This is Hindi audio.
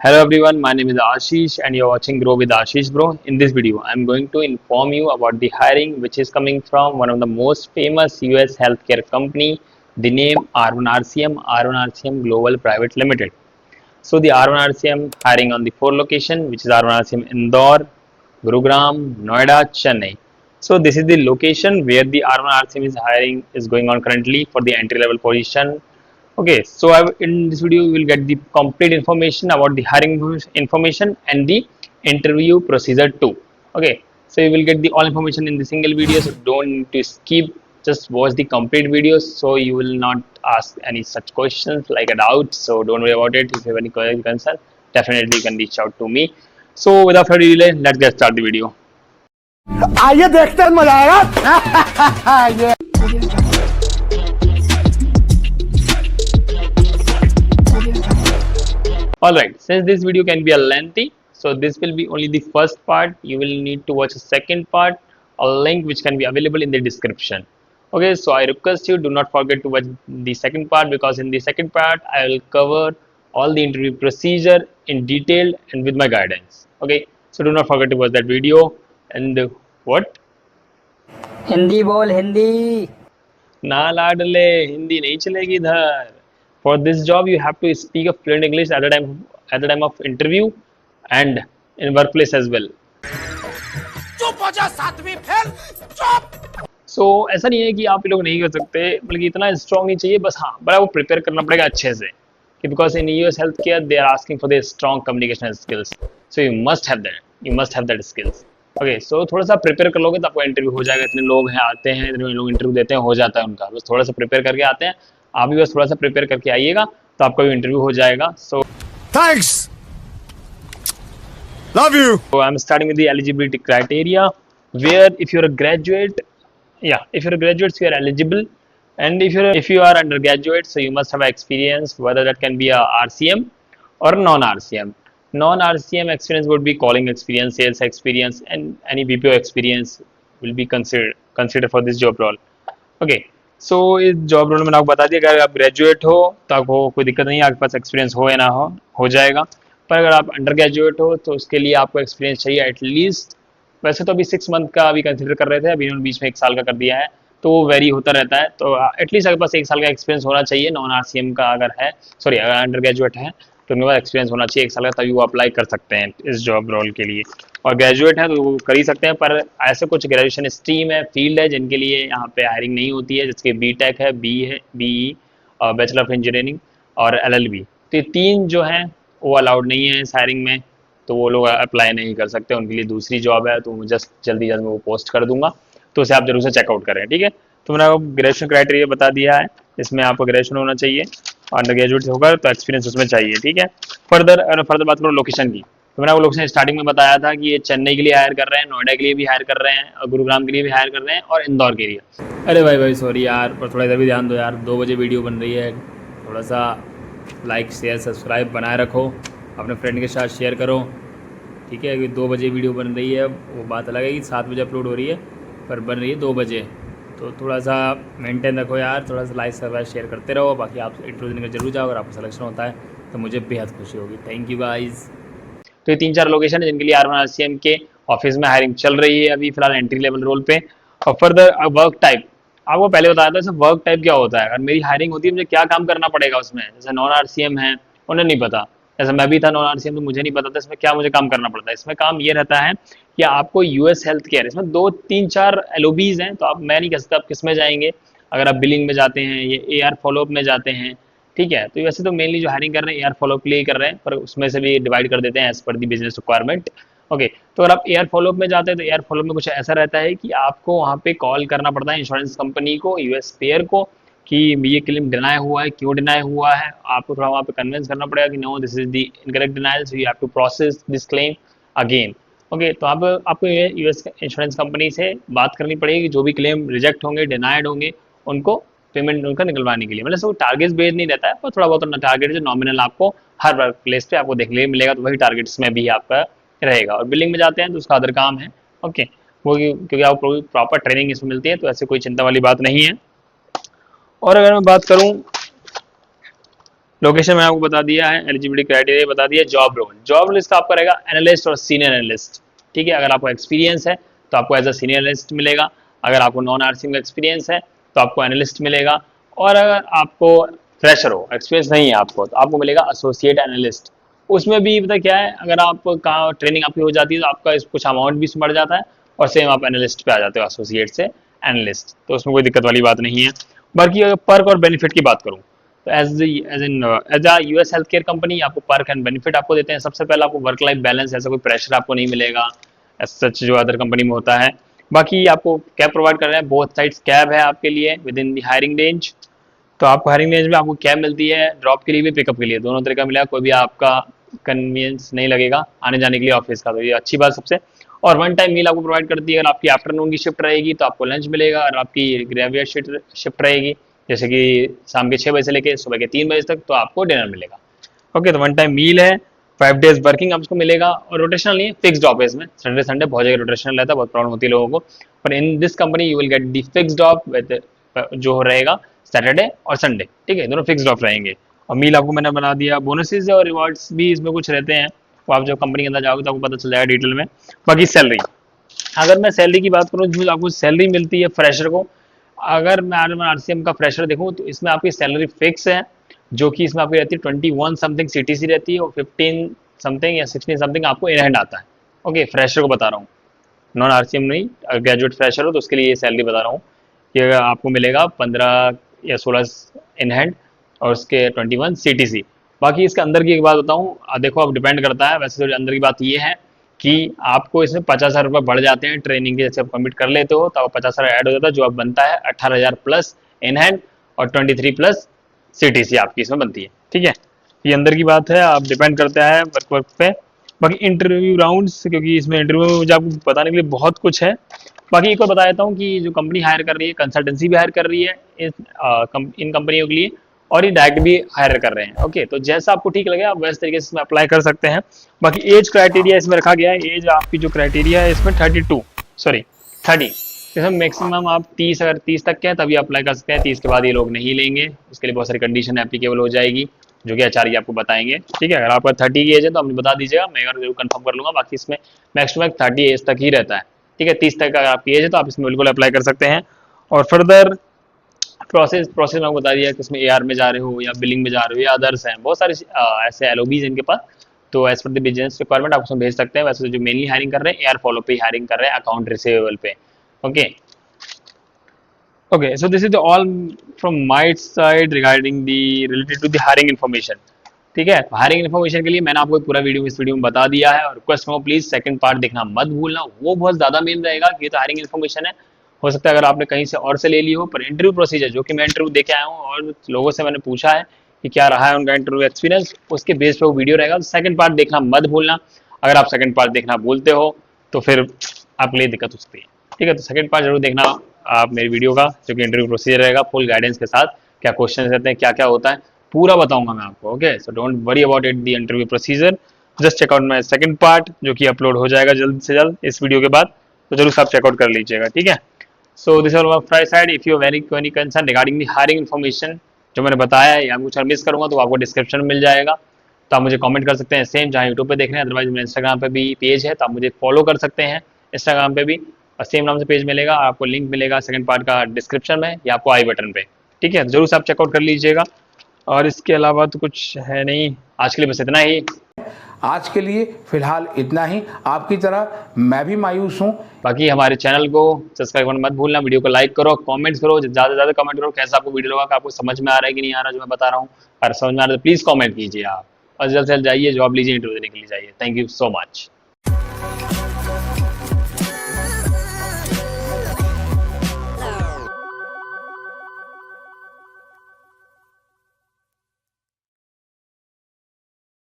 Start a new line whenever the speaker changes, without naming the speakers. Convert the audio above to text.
Hello everyone, my name is Ashish and you're watching Grow with Ashish Bro. In this video, I'm going to inform you about the hiring which is coming from one of the most famous US healthcare company, the name R1RCM Global Private Limited. So the R1RCM hiring on the four location which is R1RCM Indore, Gurugram, Noida, Chennai. So this is the location where the R1RCM is hiring is going on currently for the entry level position. Okay, so in this video you will get the complete information about the hiring information and the interview procedure too. Okay, so you will get the all information in the single video, so don't need to skip, just watch the complete video so you will not ask any such questions like a doubt. So don't worry about it. If you have any concern, definitely you can reach out to me. So without further delay, let's get start the video.
आइए देखते हैं मजा आएगा ये
Alright, since this video can be a lengthy, so this will be only the first part. You will need to watch the second part, a link which can be available in the description. Okay, so I request you do not forget to watch the second part because in the second part I will cover all the interview procedure in detail and with my guidance. Okay, so do not forget to watch that video. And what?
Hindi बोल हिंदी।
ना लाडले हिंदी नहीं चलेगी इधर. For this job, you have to speak a fluent English at the time of interview and in workplace as well.
चुप हो जा सातवीं फेल चुप
So ऐसा नहीं है कि आप लोग नहीं कर सकते, बल्कि इतना स्ट्रॉन्ग नहीं चाहिए, बस हाँ बड़ा वो प्रिपेयर करना पड़ेगा अच्छे से कि because in US healthcare they are asking for their strong communication skills, so you must have that skills. Okay, so थोड़ा सा प्रिपेयर कर लोगे तो आपको इंटरव्यू हो जाएगा. इतने लोग हैं आते हैं, इतने लोग इंटरव्यू देते हैं, हो जाता है उनका. बस थोड़ा सा प्रिपेयर करके आते हैं, आप भी बस थोड़ा सा प्रिपेयर करके आइएगा तो आपका भी इंटरव्यू हो जाएगा. So
thanks love you.
I am starting with the eligibility criteria where if you are a graduate, if you're a graduate so you're eligible, and if you are undergraduate so you must have experience, whether that can be a RCM or non-RCM. Non-RCM experience would be calling experience, sales experience, and any BPO experience will be considered for this job role. Okay, so इस जॉब रोल मैंने आपको बता दिया, अगर आप ग्रेजुएट हो तो आपको कोई दिक्कत नहीं है, आपके पास एक्सपीरियंस हो या ना हो जाएगा. पर अगर आप अंडर ग्रेजुएट हो तो उसके लिए आपको एक्सपीरियंस चाहिए एटलीस्ट. वैसे तो अभी 6 मंथ का अभी कंसिडर कर रहे थे, अभी उन्होंने बीच में 1 साल का कर दिया है, तो वो वेरी होता रहता है. तो एटलीस्ट आपके पास 1 साल का एक्सपीरियंस होना चाहिए नॉन RCM का अगर है, सॉरी अगर अंडर ग्रेजुएट है तो उनके पास एक्सपीरियंस होना चाहिए 1 साल का, तभी वो अप्लाई कर सकते हैं इस जॉब रोल के लिए. और ग्रेजुएट है तो वो कर ही सकते हैं, पर ऐसे कुछ ग्रेजुएशन स्ट्रीम है, फील्ड है जिनके लिए यहाँ पे हायरिंग नहीं होती है, जिसके BTech है, BE और बैचलर ऑफ इंजीनियरिंग और LLB. तो ये 3 जो हैं वो अलाउड नहीं है इस हायरिंग में, तो वो लोग अप्लाई नहीं कर सकते. उनके लिए दूसरी जॉब है, तो जस्ट जल्दी जल्दी वो पोस्ट कर दूंगा, तो उसे आप जरूर से चेकआउट करें. ठीक है, तो मैंने आपको ग्रेजुएशन क्राइटेरिया बता दिया है, इसमें आपको ग्रेजुएशन होना चाहिए, अंडर ग्रेजुएट होगा तो एक्सपीरियंस उसमें चाहिए. ठीक है, फर्दर बात करो लोकेशन की, तो मैंने आपको लोकेशन स्टार्टिंग में बताया था कि ये चेन्नई के लिए हायर कर रहे हैं, नोएडा के लिए भी हायर कर रहे हैं, और गुरुग्राम के लिए भी हायर कर रहे हैं, और इंदौर के लिए. अरे भाई सॉरी यार, पर थोड़ा इधर भी ध्यान दो यार, 2 बजे वीडियो बन रही है, थोड़ा सा लाइक शेयर सब्सक्राइब बनाए रखो, अपने फ्रेंड के साथ शेयर करो. ठीक है, अभी 2 बजे वीडियो बन रही है, वो बात अलग है कि 7 बजे अपलोड हो रही है, पर बन रही है 2 बजे, तो थोड़ा सा मेंटेन रखो यार, थोड़ा सा लाइक सब्सक्राइब शेयर करते रहो. बाकी आप इंटरव्यू देने का जरूर जाओ, अगर आपको सिलेक्शन होता है तो मुझे बेहद खुशी होगी. Thank you guys. तो ये 3-4 लोकेशन है जिनके लिए R1RCM के ऑफिस में हायरिंग चल रही है अभी फिलहाल एंट्री लेवल रोल पे. और फर्दर वर्क टाइप आपको पहले बताया था, जैसे वर्क टाइप क्या होता है, अगर मेरी हायरिंग होती है मुझे क्या काम करना पड़ेगा उसमें. जैसे नॉन RCM है, उन्हें नहीं पता, जैसे मैं भी था नॉन RCM तो मुझे नहीं पता था इसमें क्या मुझे काम करना पड़ता है. इसमें काम ये रहता है कि आपको US हेल्थ केयर, इसमें 2-3-4 LOBs हैं, तो आप मैं नहीं कह सकता आप किस में जाएंगे. अगर आप बिलिंग में जाते हैं, ये AR फॉलोअप में जाते हैं, ठीक है, तो वैसे तो मेनली जो हायरिंग कर रहे हैं AR फॉलोअप के लिए कर रहे हैं, पर उसमें से भी डिवाइड कर देते हैं एज पर दी बिजनेस रिक्वायरमेंट. ओके, तो अगर आप AR फॉलोअप में जाते हैं तो AR फॉलोअप में कुछ ऐसा रहता है कि आपको वहाँ पे कॉल करना पड़ता है इंश्योरेंस कंपनी को, US पेयर को, कि ये क्लेम डिनाई हुआ है, क्यों डिनाई हुआ है. आपको थोड़ा वहाँ पे कन्विंस करना पड़ेगा कि no this is the incorrect denial, so you have to process this claim again. Okay, तो आपको ये US इंश्योरेंस कंपनी से बात करनी पड़ेगी कि जो भी क्लेम रिजेक्ट होंगे, डिनाइड होंगे, उनको पेमेंट उनका निकलवाने के लिए. मतलब सब टारगेट बेस्ड नहीं रहता है, पर थोड़ा बहुत टारगेट जो नॉमिनल आपको हर वर्क प्लेस पे आपको देखने मिलेगा, तो वही टारगेट्स में भी आपका रहेगा. और बिलिंग में जाते हैं तो उसका अदर काम है. ओके, वो क्योंकि आपको प्रॉपर ट्रेनिंग इसमें मिलती है, तो ऐसे कोई चिंता वाली बात नहीं है. और अगर मैं बात करूं लोकेशन मैंने आपको बता दिया है, एलिजिबिलिटी क्राइटेरिया बता दिया, जॉब रोल इसका आपका रहेगा एनालिस्ट और सीनियर एनालिस्ट। ठीक है, अगर आपको एक्सपीरियंस है तो आपको एज अ सीनियर एनालिस्ट मिलेगा, अगर आपको नॉन आरसीएम का एक्सपीरियंस है तो आपको एनालिस्ट मिलेगा, और अगर आपको फ्रेशर हो, एक्सपीरियंस नहीं है आपको, तो आपको मिलेगा एसोसिएट एनालिस्ट। उसमें भी पता क्या है, अगर आप कहाँ ट्रेनिंग आपकी हो जाती है तो आपका कुछ अमाउंट भी बढ़ जाता है, और सेम आप एनालिस्ट पे आ जाते हो, एसोसिएट से एनालिस्ट, तो उसमें कोई दिक्कत वाली बात नहीं है। बाकी अगर पर्क और बेनिफिट की बात करूँ तो as a US health care company आपको पर्क एंड बेनिफिट आपको देते हैं। सबसे पहले आपको वर्क लाइफ बैलेंस, ऐसा कोई प्रेशर आपको नहीं मिलेगा एज सच जो अदर कंपनी में होता है। बाकी आपको कैब प्रोवाइड कर रहे हैं, बोथ साइड्स कैब है आपके लिए with in the hiring range. तो आपको हायरिंग रेंज में आपको कैब मिलती है, ड्रॉप के लिए भी पिकअप के लिए, दोनों तरीका मिलेगा, कोई भी आपका कन्वीनियंस नहीं लगेगा आने जाने के लिए ऑफिस का, तो ये अच्छी बात सबसे। और वन टाइम मील आपको प्रोवाइड करती है, अगर आपकी आफ्टरनून की शिफ्ट रहेगी तो आपको लंच मिलेगा, और आपकी ग्रेवियर शिफ्ट रहेगी जैसे कि शाम के 6 बजे से लेकर सुबह के 3 बजे तक, तो आपको डिनर मिलेगा। ओके, तो वन टाइम मील है, 5 डेज वर्किंग आपको मिलेगा, और रोटेशनल नहीं है, फिक्स्ड ऑफ है इसमें, सैटरडे संडे बहुत जगह रोटेशनल रहता है, बहुत प्रॉब्लम होती है लोगों को, पर in this company you will get the fixed of with जो रहेगा सैटरडे और संडे। ठीक है, दोनों फिक्स्ड ऑफ रहेंगे। और मील आपको मैंने बना दिया, बोनसेस और रिवार्ड्स भी इसमें कुछ रहते हैं, वो आप जब कंपनी के अंदर जाओगे तो आपको पता चल जाएगा डिटेल में। बाकी सैलरी, अगर मैं सैलरी की बात करूँ, जो आपको सैलरी मिलती है फ्रेशर को, अगर मैं आरसीएम का फ्रेशर देखूँ तो इसमें आपकी सैलरी फिक्स है, जो कि इसमें आपकी रहती है 21 समथिंग सीटीसी रहती है, और 15 समथिंग या 16 समथिंग आपको इन हैंड आता है। ओके, फ्रेशर को बता रहा हूँ, नॉन आरसीएम नहीं, अगर ग्रेजुएट फ्रेशर हो तो उसके लिए ये सैलरी बता रहा हूँ कि आपको मिलेगा 15 या 16 इन हैंड, और उसके 21 सीटीसी। बाकी इसके अंदर की एक बात बताऊँ, देखो अब डिपेंड करता है, वैसे तो अंदर की बात ये है कि आपको इसमें 50,000 रुपये बढ़ जाते हैं ट्रेनिंग के, जैसे आप कमिट कर लेते हो तो 50,000 ऐड हो जाता है, जो अब बनता है 18,000 प्लस इन हैंड, और 23 प्लस सीटीसी आपकी इसमें बनती है। ठीक है, ये अंदर की बात है, आप डिपेंड करता है वर्क पे। बाकी इंटरव्यू राउंड्स, क्योंकि इसमें इंटरव्यू में मुझे आपको बताने के लिए बहुत कुछ है। बाकी एक और बता देता हूँ कि जो कंपनी हायर कर रही है, कंसल्टेंसी भी हायर कर रही है इन कंपनियों के लिए, और ये डायरेक्ट भी हायर कर रहे हैं। ओके, तो जैसा आपको ठीक लगे आप वैसे तरीके से इसमें अप्लाई कर सकते हैं। बाकी एज क्राइटेरिया इसमें रखा गया है, एज आपकी जो क्राइटेरिया है इसमें 30, इसमें मैक्सिमम आप 30, अगर 30 तक के हैं तभी अप्लाई कर सकते हैं, 30 के बाद ये लोग नहीं लेंगे, उसके लिए बहुत सारी कंडीशन एप्लीकेबल हो जाएगी, जो कि एचआर आपको बताएंगे। ठीक है, अगर आपका 30 की एज है तो आपने बता दीजिएगा, मैं अगर जरूर कंफर्म कर लूँगा। बाकी इसमें मैक्स टू मैक्स 30 एज तक ही रहता है। ठीक है, 30 तक अगर आपकी एज है तो आप इसमें बिल्कुल अप्लाई कर सकते हैं। और फर्दर प्रोसेस मैं आपको बता दिया कि इसमें एआर में जा रहे हो या बिलिंग में जा रहे हो या अदर्स हैं, बहुत सारे ऐसे एलओबीज इनके पास, तो as per the business requirement आप उसमें भेज सकते हैं। वैसे जो मेनली हायरिंग कर रहे हैं एआर फॉलो पे हायरिंग कर रहे हैं, अकाउंट रिसीवेबल पे। Okay, so this is all from my side regarding the related to the hiring information। ठीक है, हायरिंग इन्फॉर्मेशन के लिए मैंने आपको पूरा वीडियो इस वीडियो में बता दिया है, और रिक्वेस्ट करूँ प्लीज सेकंड पार्ट देखना मत भूलना, वो बहुत ज्यादा मेन रहेगा, कि ये तो हायरिंग इन्फॉर्मेशन है, हो सकता है अगर आपने कहीं से और से ले ली हो, पर इंटरव्यू प्रोसीजर जो कि मैं इंटरव्यू देके आया हूँ और लोगों से मैंने पूछा है कि क्या रहा है उनका इंटरव्यू एक्सपीरियंस, उसके बेस पे वो वीडियो रहेगा, तो सेकंड पार्ट देखना मत भूलना। अगर आप सेकंड पार्ट देखना भूलते हो तो फिर आपके लिए दिक्कत हो सकती है। ठीक है, तो सेकंड पार्ट जरूर देखना आप मेरी वीडियो का, जो कि इंटरव्यू प्रोसीजर रहेगा फुल गाइडेंस के साथ, क्या क्वेश्चन रहते हैं, क्या क्या होता है, पूरा बताऊंगा मैं आपको। Okay, so don't worry about it the interview procedure, just check out my second part, जो कि अपलोड हो जाएगा जल्द से जल्द इस वीडियो के बाद, तो जरूर आप चेकआउट कर लीजिएगा। ठीक है, so this all fry side, if you very any concern regarding the hiring information जो मैंने बताया है, या कुछ मिस करूंगा तो आपको डिस्क्रिप्शन में मिल जाएगा, तो आप मुझे कमेंट कर सकते हैं, सेम जहाँ यूट्यूब पे देख रहे हैं, अदरवाइज मेरे इंस्टाग्राम पे भी पेज है, तो आप मुझे फॉलो कर सकते हैं इंस्टाग्राम पे भी, और सेम नाम से पेज मिलेगा, आपको लिंक मिलेगा सेकंड पार्ट का डिस्क्रिप्शन में या आपको आई बटन पे। ठीक है, जरूर से आप चेकआउट कर लीजिएगा, और इसके अलावा तो कुछ है नहीं, आज के लिए बस इतना ही।
आज के लिए फिलहाल इतना ही। आपकी तरह मैं भी मायूस हूँ।
बाकी हमारे चैनल को सब्सक्राइब करना मत भूलना, वीडियो को लाइक करो, कमेंट्स करो, ज़्यादा से ज़्यादा कमेंट करो, कैसा आपको वीडियो लगा, आपको समझ में आ रहा है कि नहीं आ रहा जो मैं बता रहा हूँ, अगर समझ में आ रहा है तो प्लीज़ कमेंट कीजिए आप, और जल्द से जल्द जाइए जॉब लीजिए, इंटरव्यू देने के लिए जाइए। Thank you so much.